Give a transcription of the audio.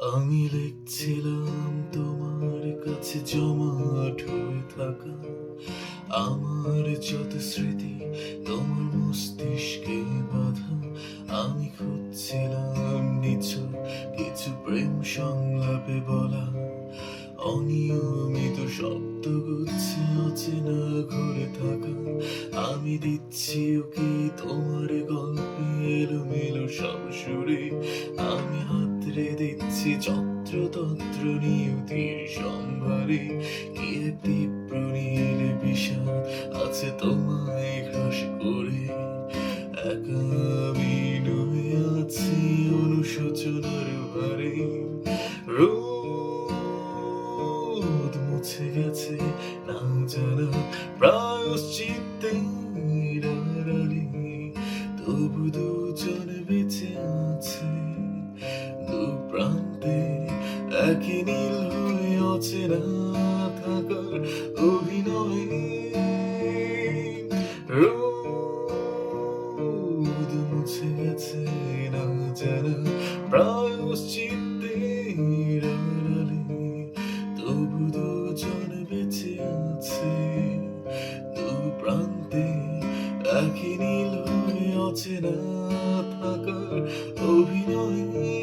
আমি লিখছিলাম তোমার কাছে জমাট হয়ে থাকা আমার যত স্মৃতি, তোমার মস্তিষ্কে বাঁধা। আমি খুঁজছিলাম নিছক কিছু প্রেম সংলাপে বলা অনিয়মিত শব্দগুচ্ছে অচেনা ঘুরে থাকা। আমি দিচ্ছি ওকে তোমার গল্পে এলোমেলো সব সুরে। আমি হাতড়ে দিচ্ছি যত্রতত্র নিয়তির সম্ভারে। কি এক তীব্র নীল বিষাদ আছে তোমায় গ্রাস করে। একা আমি ডুবে আছি অনুশোচনার ভারে। রোদ মুছে গেছে না জানা প্রায়শ্চিত্তের আড়ালে, তবু দুজন বেঁচে আছে দু প্রান্তে। একই নীল হয়ে অচেনা থাকার অভিনয়ে। রোদ মুছে গেছে না জানা প্রায়শ্চিত্তের আড়ালে, তবু দুজন বেঁচে আছে দু প্রান্তে। একই নীল হয়ে অচেনা থাকার অভিনয়ে।